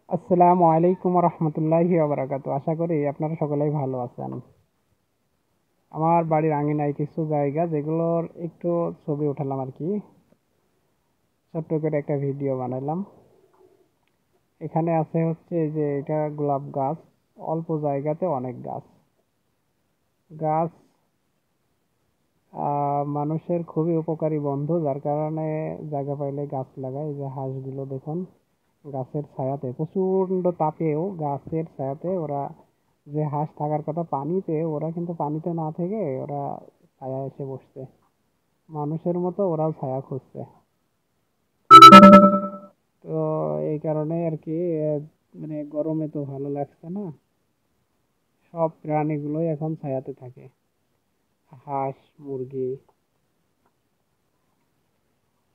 আসসালামু আলাইকুম রহমতুল্লাহি ওয়া আশা করি আপনারা সকলেই ভালো আছেন। আমার বাড়ির আঙিনায় কিছু জায়গা যেগুলোর একটু ছবি উঠালাম আর কি, ছোট্ট করে একটা ভিডিও বানালাম। এখানে আছে হচ্ছে যে এটা গোলাপ গাছ, অল্প জায়গাতে অনেক গাছ। গাছ মানুষের খুবই উপকারী বন্ধু, যার কারণে জায়গা পাইলে গাছ লাগায়। এই যে হাঁসগুলো দেখুন, গাছের ছায়াতে প্রচণ্ড তাপেও গাছের ছায়াতে ওরা, যে হাঁস থাকার কথা পানিতে, ওরা কিন্তু পানিতে না থেকে ওরা ছায়ায় এসে বসছে। মানুষের মতো ওরাও ছায়া খুঁজছে। তো এই কারণে আর কি, মানে গরমে তো ভালো লাগছে না, সব প্রাণীগুলোই এখন ছায়াতে থাকে। হাঁস, মুরগি,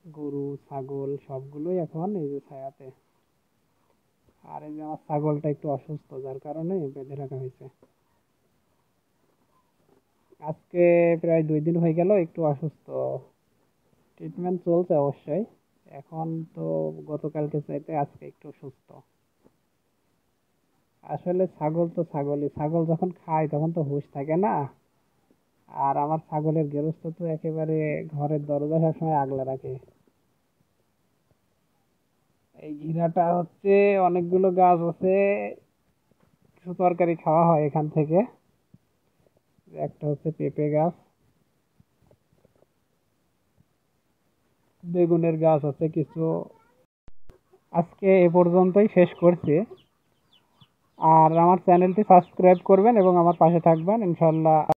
গরু, ছাগল সবগুলোই এখন এই যে ছায়াতে। আর এই যে আমার ছাগলটা একটু অসুস্থ, যার কারণে বেঁধে রাখা হয়েছে। আজকে প্রায় 2 দিন হয়ে গেল একটু অসুস্থ। ট্রিটমেন্ট চলছে অবশ্যই। এখন তো গতকালকে চাইতে আজকে একটু সুস্থ। আসলে ছাগল তো ছাগলই, ছাগল যখন খায় তখন তো হুঁশ থাকে না। আর আমার ছাগলের গেরস্ত তো একেবারে ঘরের দরজা সবসময় আগলা রাখে। এই ঘিরাটা হচ্ছে, অনেকগুলো গাছ আছে, কিছু তরকারি খাওয়া হয় এখান থেকে। একটা হচ্ছে পেঁপে গাছ, বেগুনের গাছ আছে কিছু। আজকে এ পর্যন্তই শেষ করছি। আর আমার চ্যানেলটি সাবস্ক্রাইব করবেন এবং আমার পাশে থাকবেন ইনশাল্লাহ।